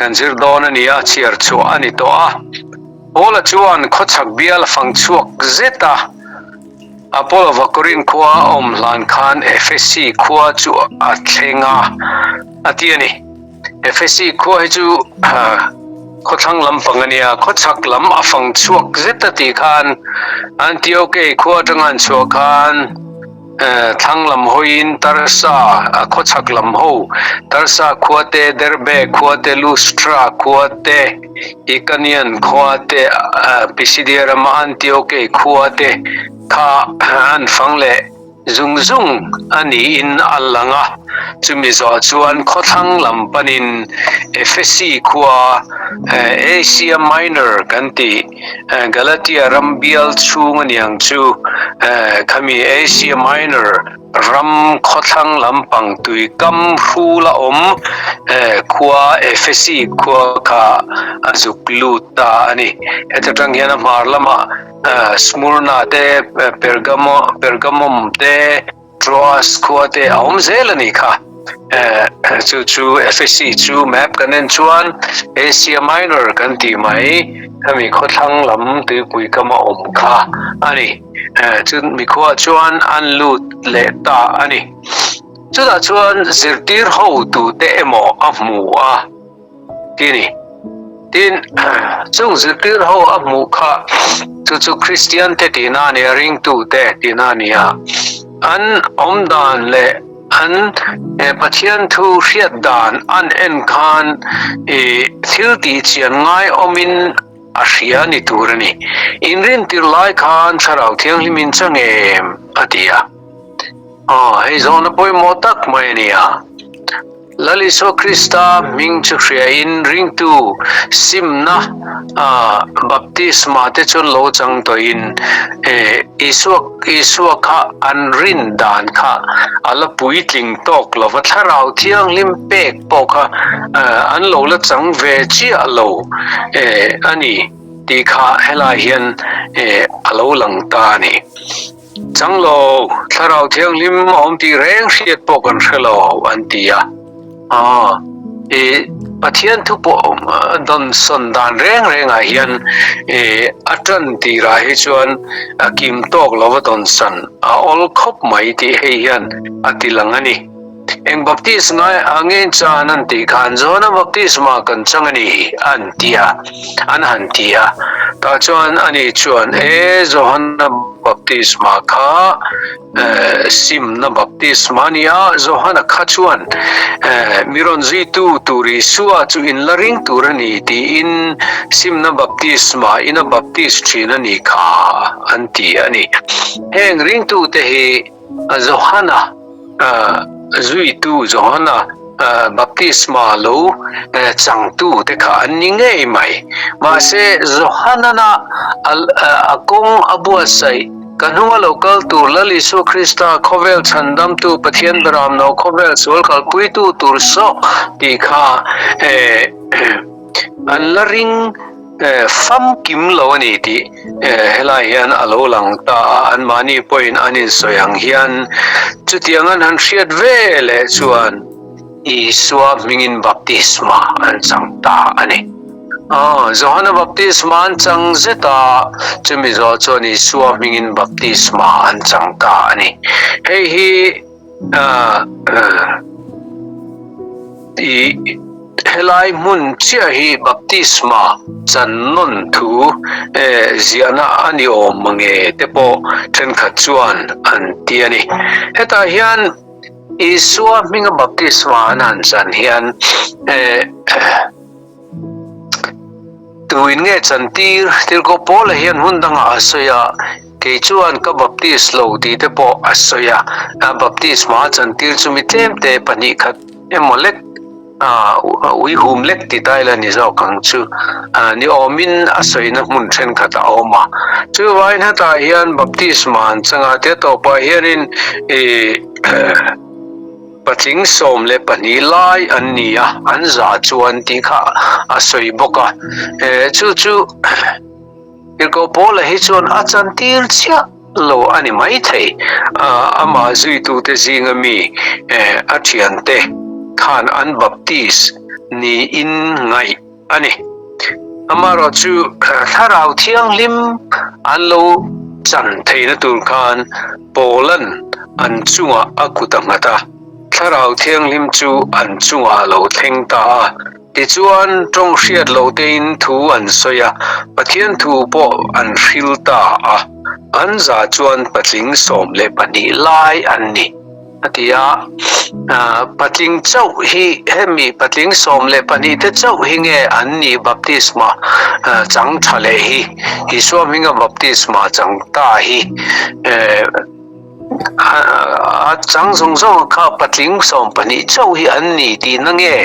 kan zirdona nia chiar chu ani to a ola chuan khochak bial fang chuak zeta apol vakorin khua lan khan FSC khua chu a thlenga atiani FSC khua hi chu khothang lam pangania khochak lam afang chuak zeta ti khan antioke khua tangan chu khan thang lam hoin tarsa khochak lam ho tarsa khuate derbe khuate lustra khuate ikanian khuate pisidiara ma antioke khuate kha an fangle zung zung ani in allanga chumizo chuan khothang lam panin FSC khua Asia Minor kanti Galatia rambial chung aniang chu kami Asia Minor ram khothang lampang tui kam rula khua FSC khua kha azukluta ani etatang hian marlama Smyrna te Pergamum te Troas khua te aum zelani kha chu FSC chu map kanen chuan Asia Minor kan ti mai kami khothang lam tu pui kama kha ani chun mi kho chuan an lut le ta ani chuda chuan zirtir ho tu te emo amu a tini tin chung zirtir ho amu kha chu Christian te tina ne ring tu te tina nia an omdan le an Pathian thu riat dan an en khan Thiltih chian ngai omin aria ni turani inrin tirlai khan tharau thiang limin changem atia hei zona poi motak mai nia Lal Isua Krista ming chukria in ring tu simna baptisma te chun lo chang to in Isua kha an rin dan kha ala puitling tok lo tharau thiang lim pek poka an lo la chang ve chi alo ani ti kha hela hian alo lang ta ni changlo tharau thiang lim om ti reng hriat pokan hrelo antia Pathian Thupui don son dan reng a hian atan ti ra hi chuan kim tok lova don san ol khop mai ti hei hian atilangani eng baptis ngai angen chan an ti khan zona baptisma kan changani antia an hantia ta chuan ani chuan zirhona baptisma kha simna baptisma nia zirhona kha chuan miron zi tu turi suwa chu in laring turani ti in simna baptisma ina baptist thina ni kha anti ani heng ring tu te hi zirhona zui tu zirhona baptisma lo chang tu te kha aninge mai ma se zirhona na akong abu sai kanunga local tur Lal Isua Krista Khawvel chandam tu Pathian baram no Khawvel sol kalpui tu tur so ti kha an laring fam kim lo ani ti hela hian alo lang ta an mani point anin soyang hian chutiangan han hriat vele chuan Isua mingin baptisma an changta ani zirhona baptisma an chang zeta chumizo chuan Isua mingin baptisma an changta ani hei hi helai mun chia hi baptisma channon thu ziana ani mange tepo then kha chuan an ti ani heta hian Isua minga baptisma an chan hian tuin nge chantir Tirhkohte hian hundanga asoya ke chuan ka baptis lo ti te po asoya baptisma chantir chumi tlem te pani khat emolek ui hum lek ti taila ni zo kang chu ni omin asoina mun then khat oma chu wain hata hian baptisma changa te to pa hianin patling sawm le pani lai an nia an za chuan ti kha asoi boka chu Tirhkohte hi chuan achan tir chia lo ani mai thei ama zui tu te zinga mi athian te khan an baptis niin ngai ani amaro chu tharau thiang lim an lo chan theina tur khan polan an chunga akutanga ta tharau thiang lim chu an chunga lo thleng ta ti chuan tong hriat lo tein thu an soya pathian thu po an hril ta an za chuan patling sawm le pani lai an ni atia patling chau hi hemi patling sawm le pani te chau hi nge an ni baptisma chang thale hi swaminga baptisma chang ta hi chang song song kha patling sawm pani chau hi an ni ti na nge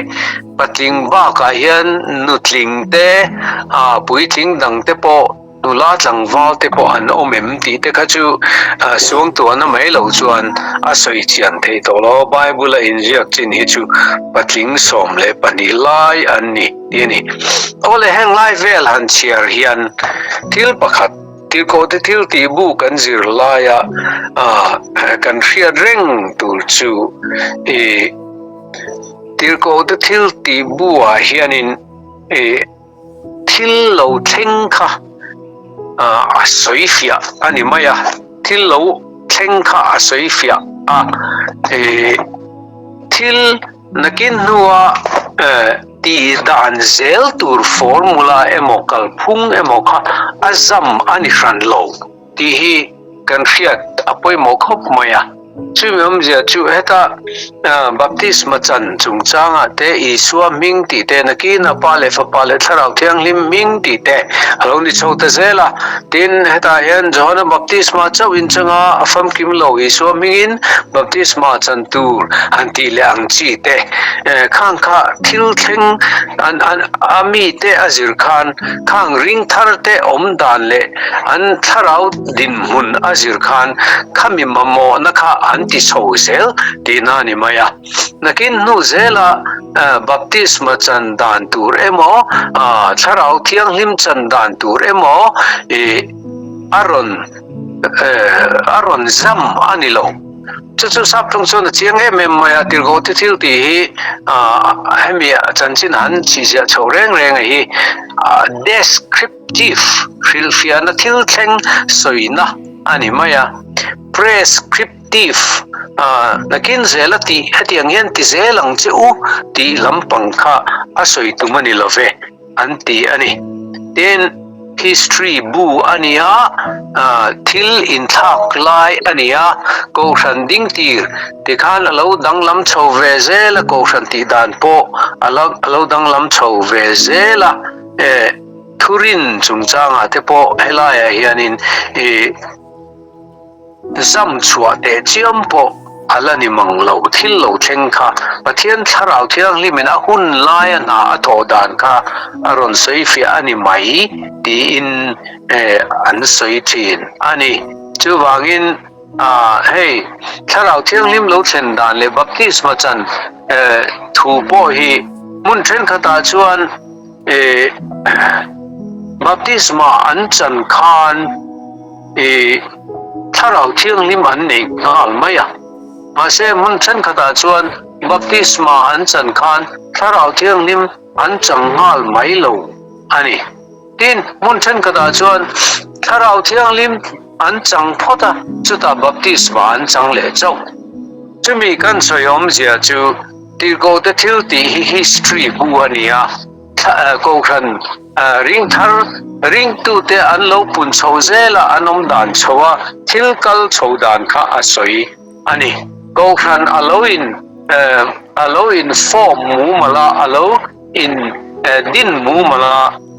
patling ba ka hian nutling te puitling dang te po nula tlang wal te po an omem ti te kha chu suang tu na mai lo chuan a soi chian thei to lo bible a in riak chin hi chu patling sawm le pani lai an ni ti ni ole heng lai vel han chiar hian thil pakhat Tirhkohte Thiltih bu kan zir laia kan hriat reng tur chu Tirhkohte Thiltih bua hianin thil lo thleng kha a soi fia ani maya thil lo thleng kha a soi fia thil nakin nuwa ti dan zel tur formula emokal phung emokha azam ani hran lo ti hi kan hriat apoi mokhop maya chumom je chu heta baptisma chan chungchanga te isua ming ti te nakina pale fa pale tharau thiang lim ming ti te haloni chota zela tin heta hian zirhona baptisma chau in changa afam kim lo isua mingin baptisma chan tur anti le ang chi te khang kha thil thleng an ami te azir khan khang ring thar te om dan le an tharau din mun azir khan khami mamo nakha anti sozel dinani maya nakin nu zela baptisma chandan tur emo tharau thiang lim chandan tur emo aron zam anilo chu sap thong chona chiang em maya Tirhkohte Thiltih hi hemi Chanchin han chi sia choreng reng hi descriptive rilfiana thil thleng soina ani maya prescriptive nakin zela ti hetiang hian ti zelang che u ti lampang kha asoi tumani love anti ani ten history bu ania thil in thak lai ania ko hran ding tir ti khan alo dang lam chho ve zela ko hran ti dan po alo dang lam chho ve zela thurin chungchanga te po helaya hianin zam chua te chiam po alani manglo thil lo thleng kha pathian tharau thiang limin a hun lai na a tho dan kha aron soi fi ani mai ti in an soi thin ani chu wangin hey tharau thiang lim lo thlen dan le baptisma chan thu po hi mun thlen khata chuan baptisma an chan khan tharau thiang lim an nei ngal maya mase mun thlen khata chuan baptisma an chan khan tharau thiang lim an chang ngal mai lo ani tin mun thlen khata chuan tharau thiang lim an chang phota chuta baptisma an chang le chau chumi kan soyom zia chu Tirhkohte Thiltih hi history bu ania ko khan ring thar ring tu te an lo pun chho zela anom dan chowa thil kal chho dan kha asoi ani ko khan alo in form mu mala alo in din mu mala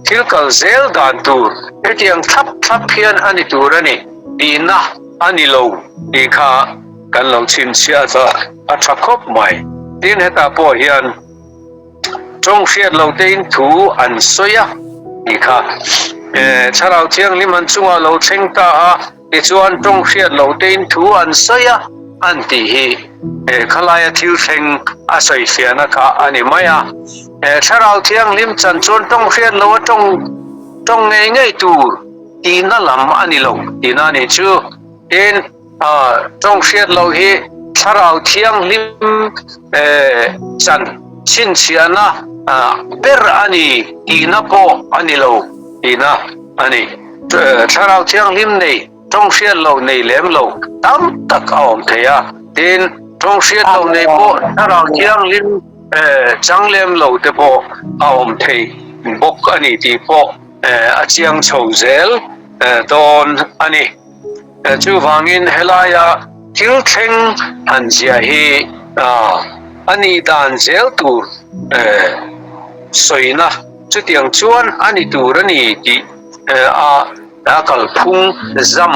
thil kal zel dan tur etiang thap hian ani turani dina ani lo ti kha kan lo chin sia cha a thakop mai tin heta po hian trong hriat lo tein thu an soya ti kha tharau thiang lim an chunga lo thleng ta ti chuan trong hriat lo tein thu an soya an ti hi khalaya thil thleng a soi fiana kha ani maya tharau thiang lim chan chuan trong hriat lo trong ngei tur ti na lam ani lo ti na ni chu in trong hriat lo hi tharau thiang lim chan chin chiana ber ani ina po ani lo ina ani tharau thiang lim nei trong hriat lo nei lem lo tam tak awm theia tin trong hriat lo nei po tharau thiang lim chang lem lo te po awm thei bok ani ti po a chiang chho zel don ani chu wangin helaya Thiltih han zia hi ani dan zel tur soina chu tiang chuan ani tur ani ti a kal phung zam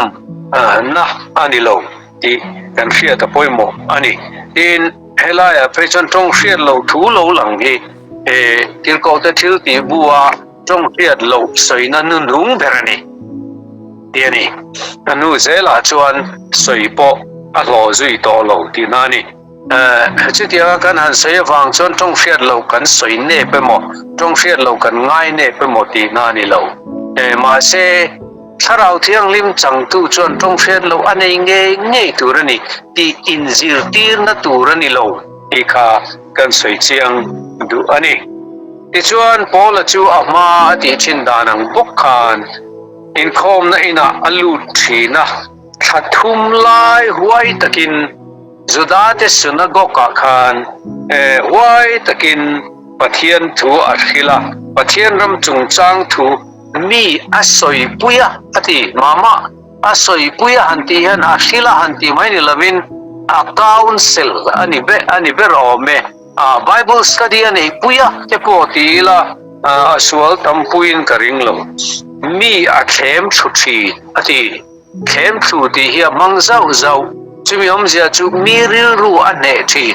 na ani lo ti kan hriat a poimo ani tin helaya pechon tong hriat lo thu lo lang hi Tirhkohte Thiltih bua tong hriat lo soina nu nung berani tiani anu zela chuan soipo a lo zui to lo ti nani chu tia kan han sei wang chon tong hriat lo kan soi ne pe mo tong hriat lo kan ngai ne pe mo ti nani lo ma se tharau thiang lim chang tu chon tong hriat lo anei nge turani ti inzir tir na turani lo ti kha kan soi chiang du ani ti chuan pola chu ama ti chin danang bukhan in khom na ina alu thina thathum lai huai takin zudate sunagoga khan huai takin Pathian thu arhila Pathian ram chungchang thu mi asoi puya ati mama asoi puya hanti han arhila hanti mai ni lovin a council ani be rome Bible study ani puya te po ti la aswal tampuin karing lo mi a khem thuthi ati khem thu ti hi mang zau chumi omzia chu mi ril ru ane thi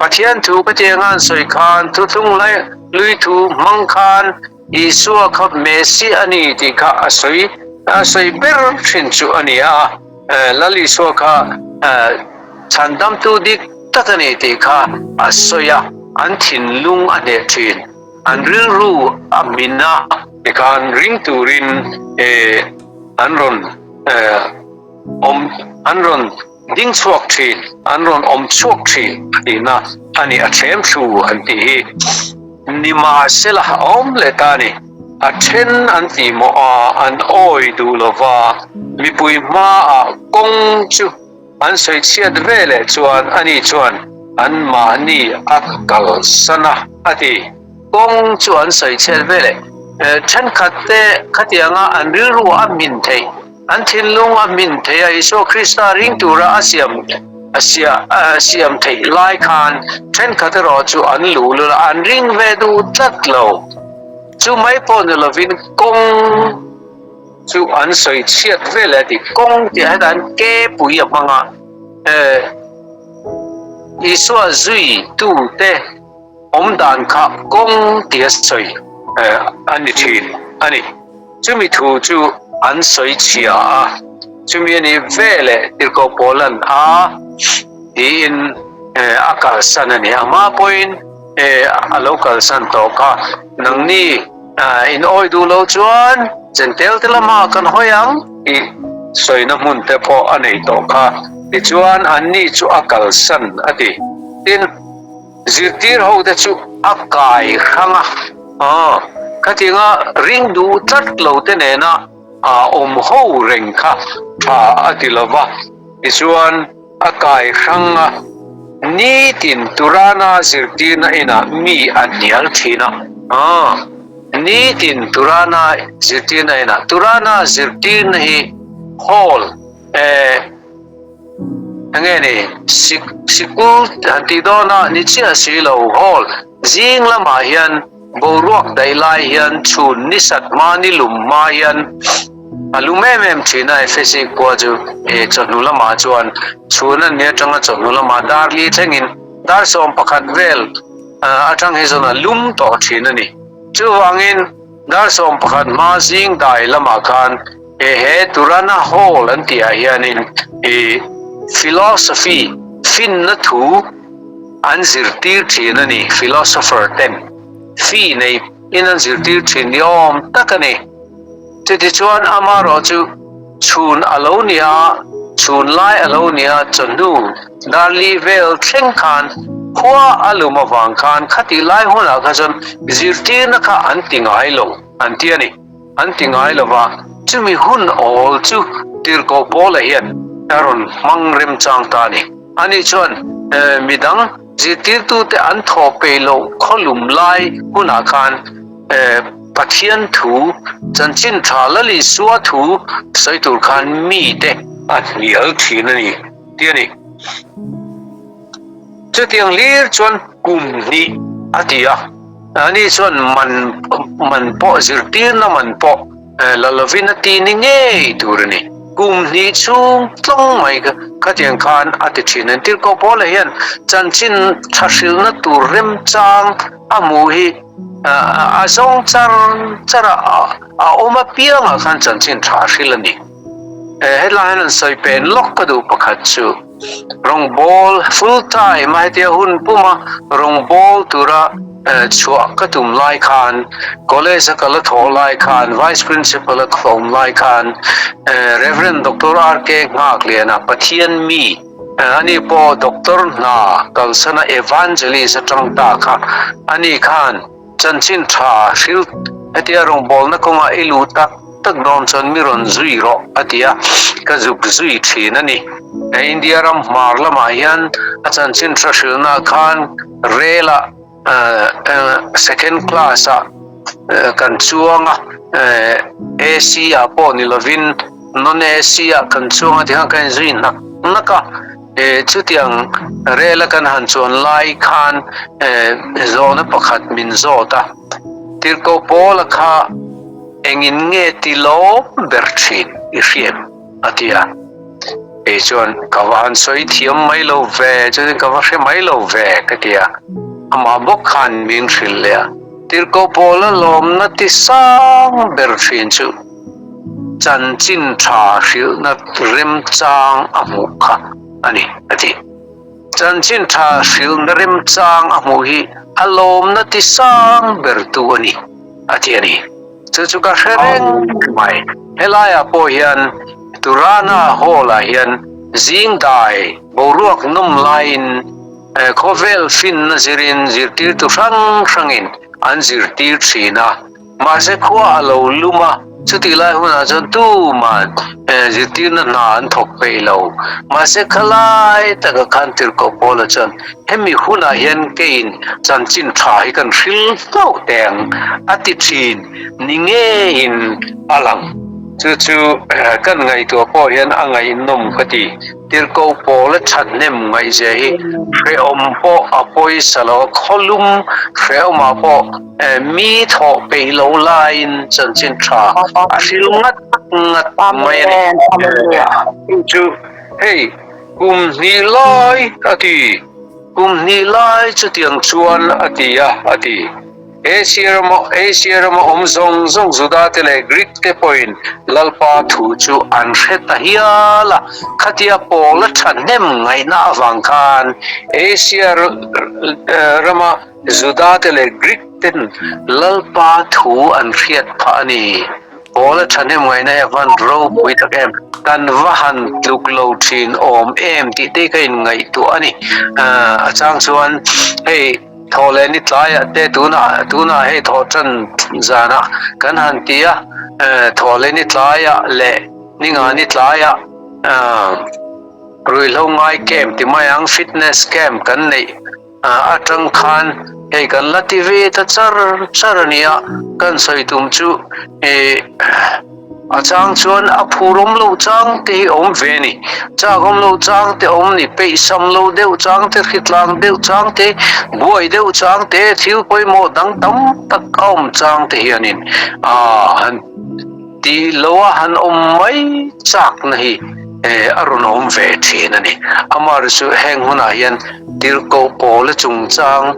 Pathian thu patengan soi khan thu thung lai lui thu mang khan Isua khap Messi ani ti kha asoi ber thin chu ania Lal Isua kha chandam tu dik takani ti kha asoya an thin lung ane thin an ril ru amina kan ring turin anron ding chuak thin anron chuak thin ina ani a them thu anti nima sela om letani a then anti mo an oi du lova mi pui ma a kong chu an soi chiat vele chuan ani chuan an ma ni akal sana ati kong chu an soi chiat vele then khatianga an riru a min thei an thinlung a min thei a Iso Krista ring tura asiam thei lai khan then khatero chu an lu an ring ve du tatlo chu mai pon lovin kong chu an soi chiat vele ti kong ti hadan ke pui amanga Iso zui tu te omdan kha kong ti soi ani thin ani chumi thu chu an soi chia chumi ni vele tirko polan in akal sanani ama point a local san to ka nangni in oi du lo chuan gentel telama kan hoyang I soina mun te po anei to ka ti chuan anni chu akal san ati tin zirtir ho te chu akai hranga katinga ring du tat lo te ne na ho reng kha ati lova isuan akai hranga nitin turana zirtina ina mi anial thina nitin turana zirtina ina turana zirtin hi hall angene sikul antidona nichia silo hall jing lama hian boruak dailai hian chun nisat mani lumma hian alumemem thina fesi kwaju chonula ma chuan chuna ne tanga chonula ma darli thengin dar som pakhat vel atang hezona lum to thina ni chuwangin dar som pakhat ma jing dai lama khan he turana hall antia hianin philosophy fin na thu anzirtir thina ni philosopher ten fi nei inan zirtir thin yom takani ti chuan amaro chu chun alonia chun lai alonia chonu darli vel thleng khan khua aluma wang khan khati lai hona ka jon zirtir na kha antingai lo antiani antingai lova chumi hun all chu Tirhkohte hian aron mangrem chang ta ni ani chon midang zirtir tu te an tho pe lo kholum lai huna khan Pathian thu Chanchin Tha Lal Isua thu saitur khan mi te at mial thin ani tiani chu tiang lir chuan kum ni atia ani chuan man po zirtir na man po lovin ati ni nge turani kum ni chung tlong mai ka tiang khan ati thin an Tirhkohte hian Chanchin Tha hril na tur rem chang amu hi azong chara oma piang khan Chanchin Tha hril ani headline an soi pen lok ka du pakhat chu rong ball full time mai tia hun puma rong ball tura chua ka tum lai khan college ka la tho lai khan vice principal ka khom lai khan reverend dr rk ngak lena Pathian mi ani po doctor na kalsana evangelist Tawngtai kha ani khan Chanchin Tha hril atia rong ball na konga ilu tak non chon miron zui ro atia ka zuk zui thin ani India ram marlama hian Chanchin Tha hril na khan rela second class kan chuanga Asia po ni lovin non Asia kan chuanga thang kan zui na naka chutiang rela kan han chon lai khan zona pakhat Mizo ta Tirhkohte kha engin nge tilo berthin ifiem atia chuan kawan soi thiam mai lo ve chuan kawa hre mai lo ve katia ama bok khan min thril le Tirhkohte lom na ti sang berthin chu Chanchin Tha hril na rem chang amu kha ani ati Chanchin Tha hril na rem chang amu hi alom na ti sang bertu ani ati ani chu ka hreng mai helaya po hian turana hola hian zing dai boruak num lain Khawvel fin na zirin zirtir tu hrangin an zirtir thina ma se khua alo luma chuti lai huna chon tu man zirtir na an thok pe lo ma se khalai taka khan Tirhkohte chon hemi huna hian kein Chanchin Tha hi kan hril tau teng ati thin ninge in alang chu kan ngai tu po hian angai nom khati Tirhkohte that nem ngai je hi hreom po apoi salo kholum hreom po mi tho pe lo lain Chanchin Tha ashil ngat mai chu hey ni lai chu tiang chuan ati Asia rama zong zuda tele Greek te point lalpa thu chu an hreta hiala khatia pola thanem ngai na awang khan Asia rama zuda tele Greek ten lalpa thu an hriat pha ani pola thanem ngai na evan ro pui takem tan vahan luklo thin om em ti te kain ngai tu ani achang chuan hey thole ni tlai te tuna he tho chan zana kan han tia thole ni tlai le ninga ni tlai rui lo ngai kem ti mayang fitness camp kan nei atang khan he kan lati ve ta charania kan soi tum chu achang chuan a phurom lo chang te om ve ni chagom lo chang te om ni pe sam lo deu chang te khitlang deu chang te buai deu chang te thil poi mo dang tam tak om chang te hianin han ti lowa han om mai chak nahi arun om ve thin ani amar su heng huna hian Tirhkohte chung chang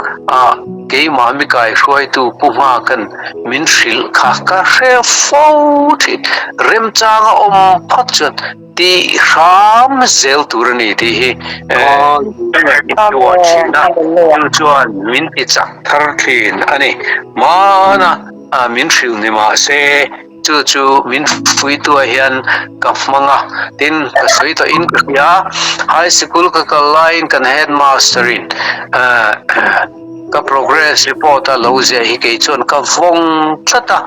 ke ma mi kai hroi tu puma kan min hril kha ka hre fo thi rem chang om phat chat ti ram zel turani ti hi chuan min ti chak thar thin ani mana min hril ni ma se chu min fui tu hian ka manga tin ka soi to in ya high school ka line kan headmaster in ka progress report a lo zia hi ke chon ka vong thata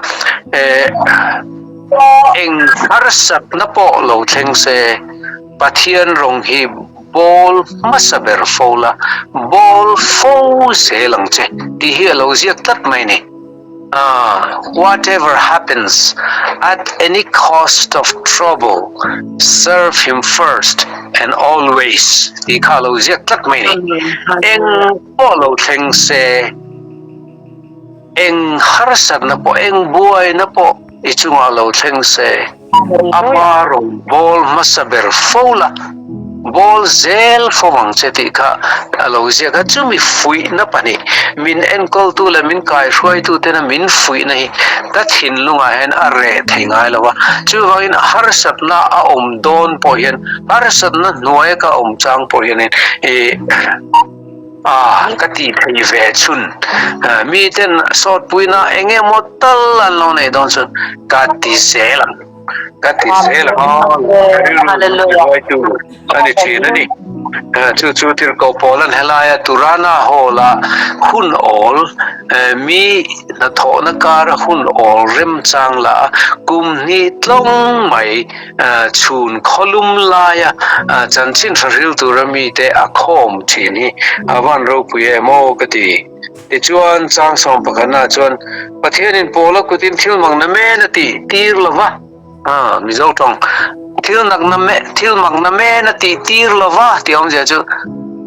eng harsak na po lo thleng se Pathian rong hi bol masaber fola bol fo se lang che ti hi lo ziak tat mai ni whatever happens at any cost of trouble serve him first and always ti kha lo ziak tat mai ni eng po lo thleng se eng harsak na po eng buai na po ichunga lo thleng se aparong bol masaber fola bol zel fowang cheti kha alo zia ga chumi fui na pani min enkol tu la min kai hroi tu te na min fui na hi ta thin lunga hen a re thingai lawa chu wangin har satna a om don po hian har satna nuai ka om chang po hian kati thei ve chun mi ten sot puina enge motal an lo nei don chun kati zelang kati zelang ani china ni chu tirko polan helaya turana hola hun ol mi na tho na kar hun ol rem chang la kum ni tlong mai chun kholum laya chanchin tha ril turami te akhom thini awan ro puye mo kati ti chuan chang som pakana chuan pathianin pola kutin thil mang na me na ti tir lova Mizo tong thil mak na me na ti tir lova ti om ja chu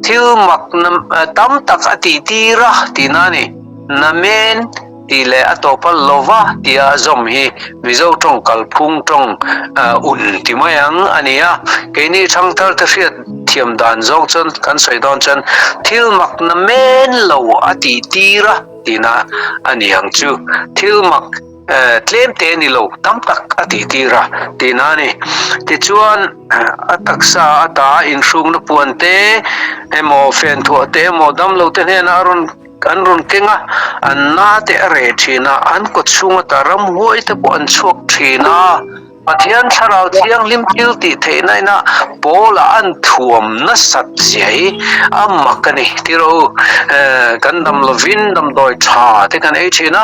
thil mak na tam tak ati tira ti na ni na men ti le atopa lova ti a zom hi Mizo tong kalphung tong un ti mayang ania ke ni thang tar ta fiat thiam dan zong chen kan soi don chen thil mak na men lo ati tira ti na aniang chu thil mak tlem te ni lo tam tak ati tira ti na ni ti chuan ataksa ata in hrung na puan te emo fen thu te emo dam lo te ne na ron an run kenga an na te are thina an ko chunga taram hoi te po an chuak thina Pathian tharau thiang lim til ti theina na bola an thuam na sat sei amakani tiro kan dam lovin dam doi tha te kan e thina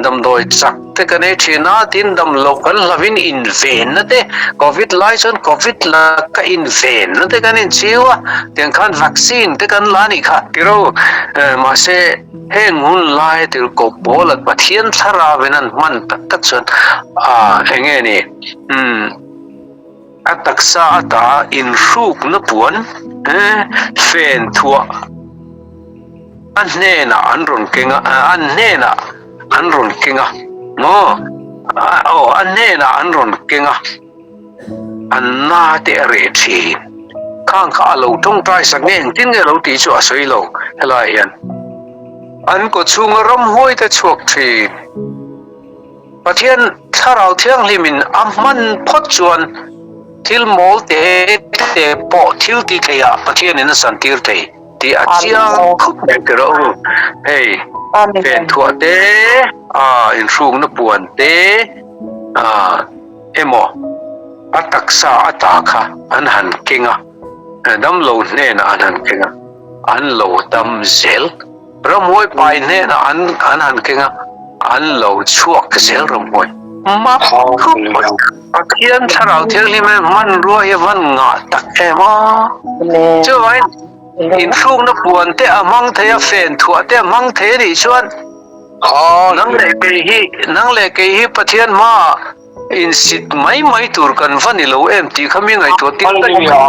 dam doi chak te kan e thina tin dam local lovin in ven na te covid license covid la ka in ven na te kan in chiwa ten kan vaccine te kan lani kha tiro ma se heng hun lai til ko bolat Pathian thara venan man tak tak chon enge ni ataksa ata in hruk na puan fen thua anne na anron kenga no anne na anron kenga anna te re thi khang kha lo Tawngtai sak nge tin nge lo ti chu asoi lo helai hian an ko chunga ram hoi te chuak thi Pathian tharau thiang limin amman phot chuan thil mol te po Thiltih theia Pathian in san Tirhkohte ti achia khup ne kero hey fen thua te in hrung na puan te emo ataksa ataka an han kinga dam lo ne na an kinga an lo dam zel ramoi pai ne na an han kinga an lo chuak zel ramoi ma Pathian tharau thiang lim man ruai van nga tak ema chu vai in hrung na puan te amang theia fen thua te amang the ri chuan nang le ke hi Pathian ma in sit mai tur kan vani lo em ti khami ngai to tin ta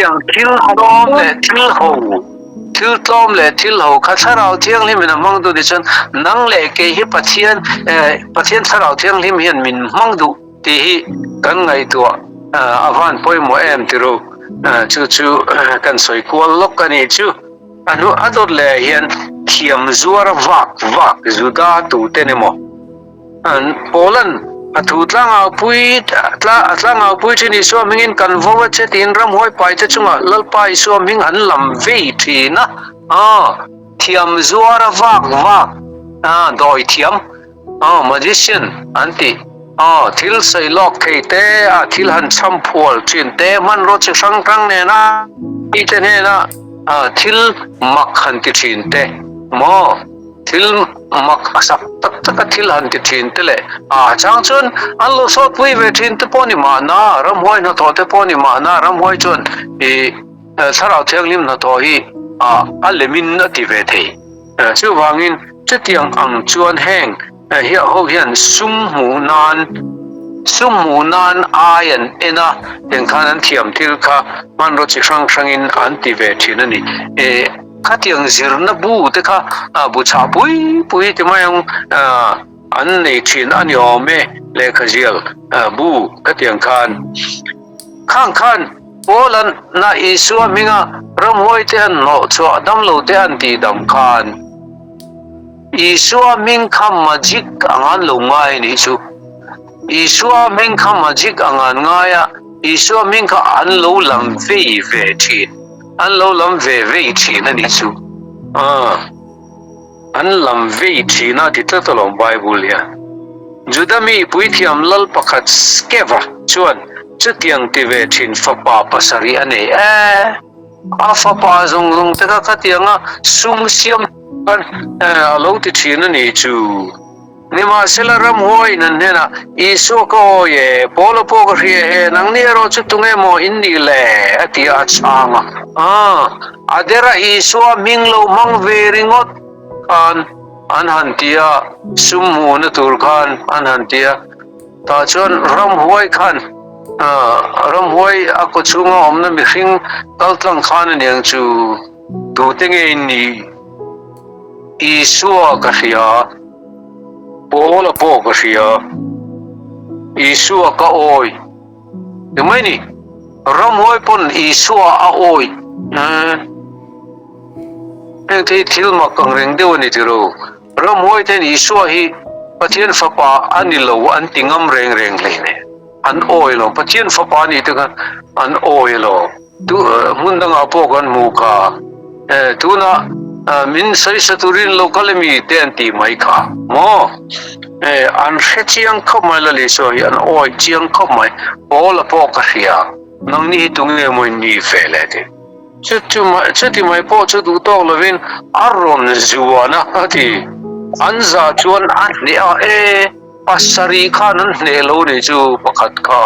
yang thil dom le thil ho thil tom le thil ho kha tharau thiang lim na mang du di chan nang le ke hi Pathian tharau thiang lim hian min mang du ti hi kan ngai to avan poi mo em tiru chu kan soi kual lok ani chu anu ador le hian thiam zuar vak zuda tu tenemo an polan athu tlanga pui chini so mingin kan vowa che tin ram hoi pai che chunga lal pai so ming an lam vei thina thiam zuara vak doi thiam magician anti thil sei lok thei te thil han cham phol chin te man ro chi hrang ne na I te ne na thil mak han ti chin te mo thil mak sak tak thil han ti chin te le chang chun an lo so pui ve chin te poni ma na ram hoi na to te poni ma na ram hoi chun sarau theng lim na to hi lemin na ti ve thei chu wangin chutiang ang chuan heng hi ho hian sum mu nan ayan ena den khanan thiam thil kha man ro chi hrangin an ti ve thin ani khatiang zirna bu te kha bu cha pui te mayang an nei thin an yo me le khajial bu khatiang khan polan na isua minga ramhoi te an no cho dam lo te an ti dam khan isua ming kham magic angan lo ngai ni chu isua ming kham magic angan ngaya isua ming kha an lo lam ve thin an lo lam ve thin ani chu an lam ve thin na ti ta lom bible ya judami pui thiam lal pakhat skeva chuan chutiang ti ve thin fapa pasari ane fapa zong te ka khatianga sum siam kan lo ti thin ani chu nima selaram hoi nan hena isu ko ye polo po ko he nang ni ro chutunge mo inni le ati achama adera isu minglo mang veringot kan anhantia summu na turkan anhantia ta chon ram hoi khan ram hoi ako chunga omna mihing kaltlang khan neng chu tu tenge ni isu ka hia pola po ka hia isu ka oi demai ram hoi pon isu a oi thei thil ma kang reng deu ni tiro ram hoi ten isu hi pathian fapa ani lo an tingam reng leine an oi lo pathian fapa ni te an oi lo tu mundang apo kan muka tu na min sai saturin lokalemi ten ti mai kha mo an chiang khomai la le so an oi chiang khomai pola po ka hria nang ni tunge mo ni fele te chuti mai po chu du to lovin aron zuana ati anza chuan an ni pasari khan an ne lo ni chu pakhat kha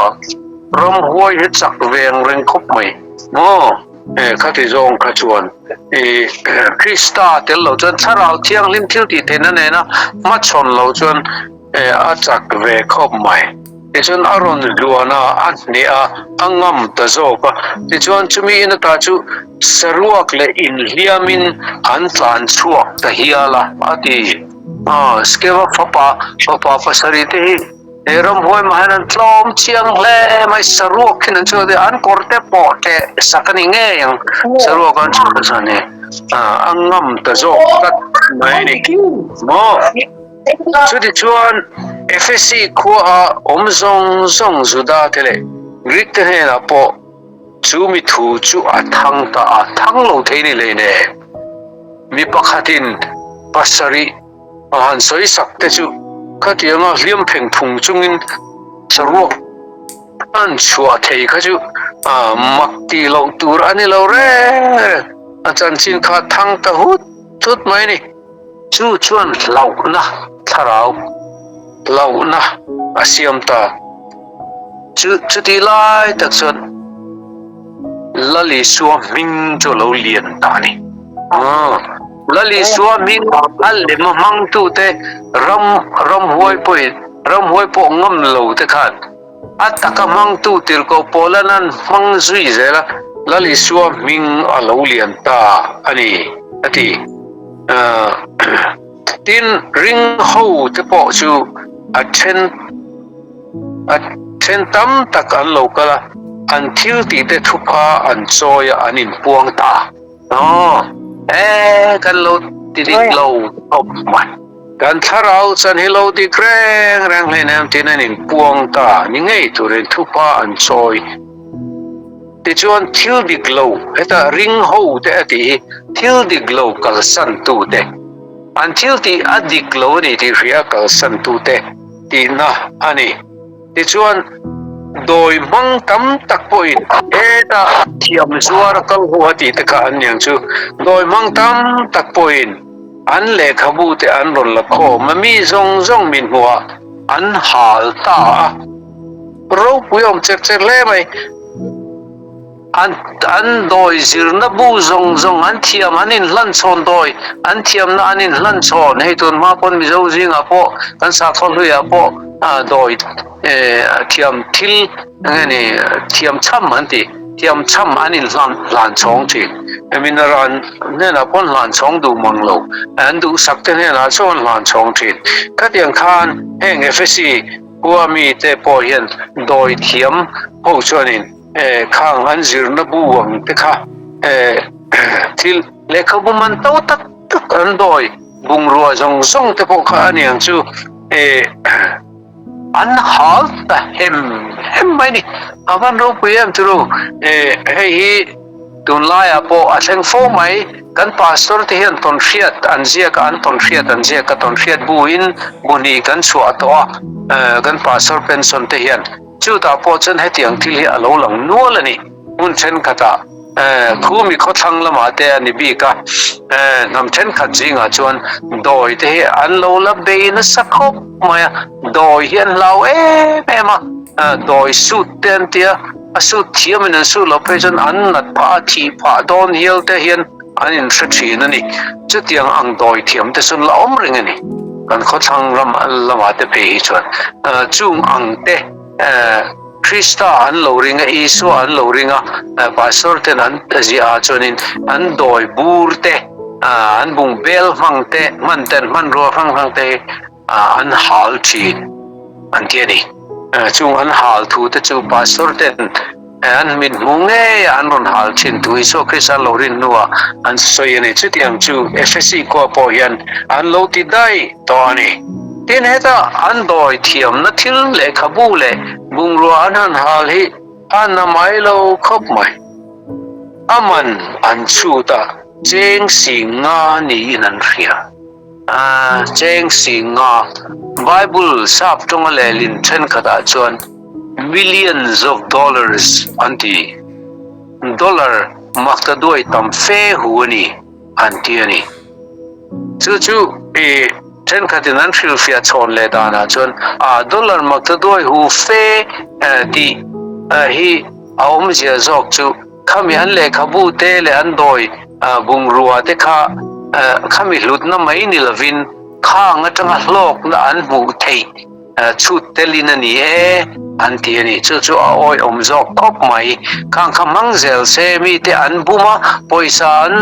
ram hoi he chak veng reng khop mai mo khati zong kha chuan krista tel lo chuan tharau thiang lim thil ti thena ne na ma chon lo chuan a chak ve khop mai chuan aron luana an ni angam ta zofa chuan chumi in ta chu saruak le in hliamin an tlan chuak ta hiala ati skeva fapa pasari te ram hoi mahanan tlom chiang le mai saruak kin chu de an korte po te sakani nge yang saruak an chu sa ne angam ta zo kat mai ni mo chu di chuan FSC khua omzong zuda tele Greek te he na po chu mi thu chu atang lo thei ni le ne mi pakhatin pasari han soi sak te chu khatianga hliam pheng thung chungin saruak an chua thei kha chu makti lo tur ani lo re chanchin kha thang ta hut mai ni chu chuan lau na tharau lau na asiam ta chu ti lai tak chuan Lal Isua ming cho lo lien ta ni Lal Isua ming alle mang tu te ram hoi po ngam lo te khan ataka mang tu tirko polanan mang zui zela Lal Isua ming a lo lien ta ani ati tin ring ho te po chu a then tam tak an lo kala an Thiltih te thupa an choya an inpuang ta kan lo tinik lo man kan tharau chan hello ti rang le nam tin an inpuang ta ni ngei turin thupa an choi ti chuan Thiltih lo eta ring ho te ati Thiltih lo kal san tu te an Thiltih adik lo ni ti ria kal san tu te ti na ani ti chuan doi mang tam tak poin eta thiam zuar kal huwa ti te ka an yang chu doi mang tam tak poin an le khabu te an ron la kho mami zong zong min huwa an hal ta ro puyom chek chek le mai an doi zirna bu zong zong an thiam anin hlan chon doi an thiam na anin hlan chon hei tun ma pon Mizo zinga po kan sa thon huya po doi thiam thil ngani thiam cham anti thiam cham anin lan chong chi minaran nena pon lan chong du manglo an du sakte nena chon lan chong chi katiang khan heng FSC kuami te po hian doi thiam ho chuanin khang an zirna buwang te kha thil lekhabu man to tak an doi bungrua zong zong te po kha aniang chu an hal ta hem mai ni avan ro puyam turu hei tun lai po aseng fo mai kan pastor te hian ton fiat an zia ka an ton fiat an zia ka ton fiat buin buni kan chua to kan pastor pension te hian chu ta po chen he tiang thil hi alo lang nual ani mun chen khata khu mi kho thang lama te ani bi ka nam chen khat jinga chuan doi te an lo la be na sakho maya doi hian lau ema doi su ten tia asu thiam in su lo pe chen an nat pa thi pa don hial te hian an in thri ani chu tiang ang doi thiam te sun la om ring ani kan kho thang lama te pe hi chuan chung ang te Krista an lo ringa Isua an lo ringa pastor ten an zia chuanin an doi bur te an bung bel mang te man ten man ro hang te an hal thi an tiani chung an hal thu te chu pastor ten an min munge an ron hal chin tu so Krista lo rin nuwa an soyani chu tiang chu FSC ko po hian an lo ti dai to ani tin heta an doi thiam na thil le khabu le bungrua an hal hi an na mai lo khop mai aman an chu ta cheng singa ni nan ria cheng singa Bible sap tong le lin then khata chuan millions of dollars anti dollar makta doi tam fe huani anti ani chu ten khatin an thil fia chon le dana chon dollar makta doi hu fe ti hi aum zia zok chu khami an le khabu te le an doi bungrua te kha khami lut na mai ni lovin kha nga tanga hlok na an bu thei chu telina ni an ti ani chu oi om zok khop mai khang khamang zel se mi te an buma poisa an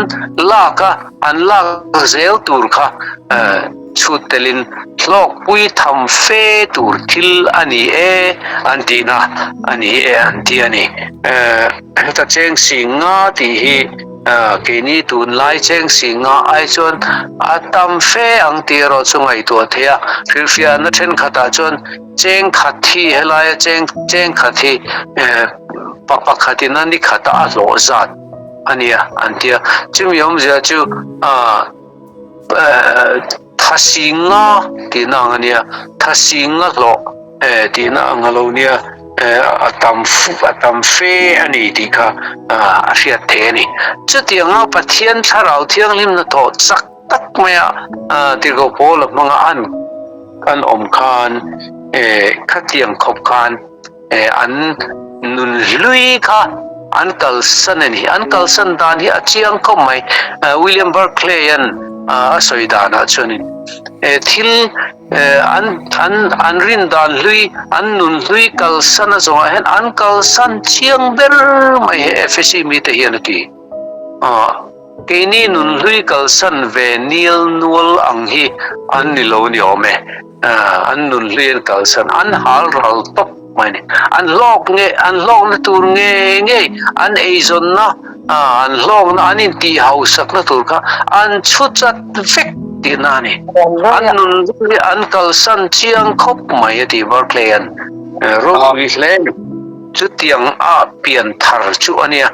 laka an lak zel tur kha chu telin hlok pui tham fe tur thil ani antina ani anti ani ta cheng singa ti hi ke ni tun lai cheng singa ai chon atam fe ang ti ro chungai to thea filfia na then khata chon cheng khathi helaya cheng khathi papa khatina ni khata a lo zat ania antia chim yom ja chu thasinga tina ania thasinga lo tina ngalo nia atam fe ani dikha aria the ni chutianga Pathian tharau thiang lim na tho chak tak maya Tirhkohte la manga an om khan khatiang khop khan an nun lui kha an kalsan ani an kalsan dan hi achiang khom mai William Barclay an asoidana chunin thil an rin dan lui an nun lui kalsan zonga hen an kalsan chiang ber mai FSC mi te hian ki keini nun lui kalsan ve nil nual ang hi an nilo ni ome an nun lui kalsan an hal ral top mai ni an lok na tur nge an eizon na an lok na anin ti hausak na tur ka an chuchat vek ti na ni an nun lui an kalsan chiang khop mai ti Barclay an ro wi chu tiang a pian thar chu ania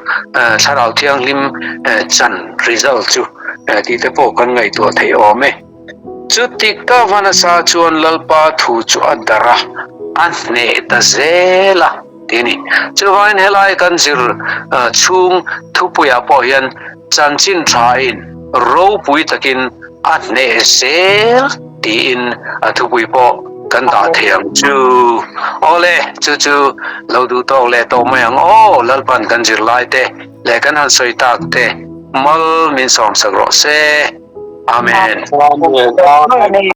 tharau thiang lim chan result chu ti te po kan ngai to thei ome Chutika vanasa chuan lalpa thu chu adara an ne ta zela tini chuwain helai kan zir chung thupuya po hian chanchin tha in ro pui takin an ne zel ti in thupui po kan ta thiam chu ole chu lo du to le to mayang o lalpan kan zir lai te le kan han soi tak te mal min som sagro se amen.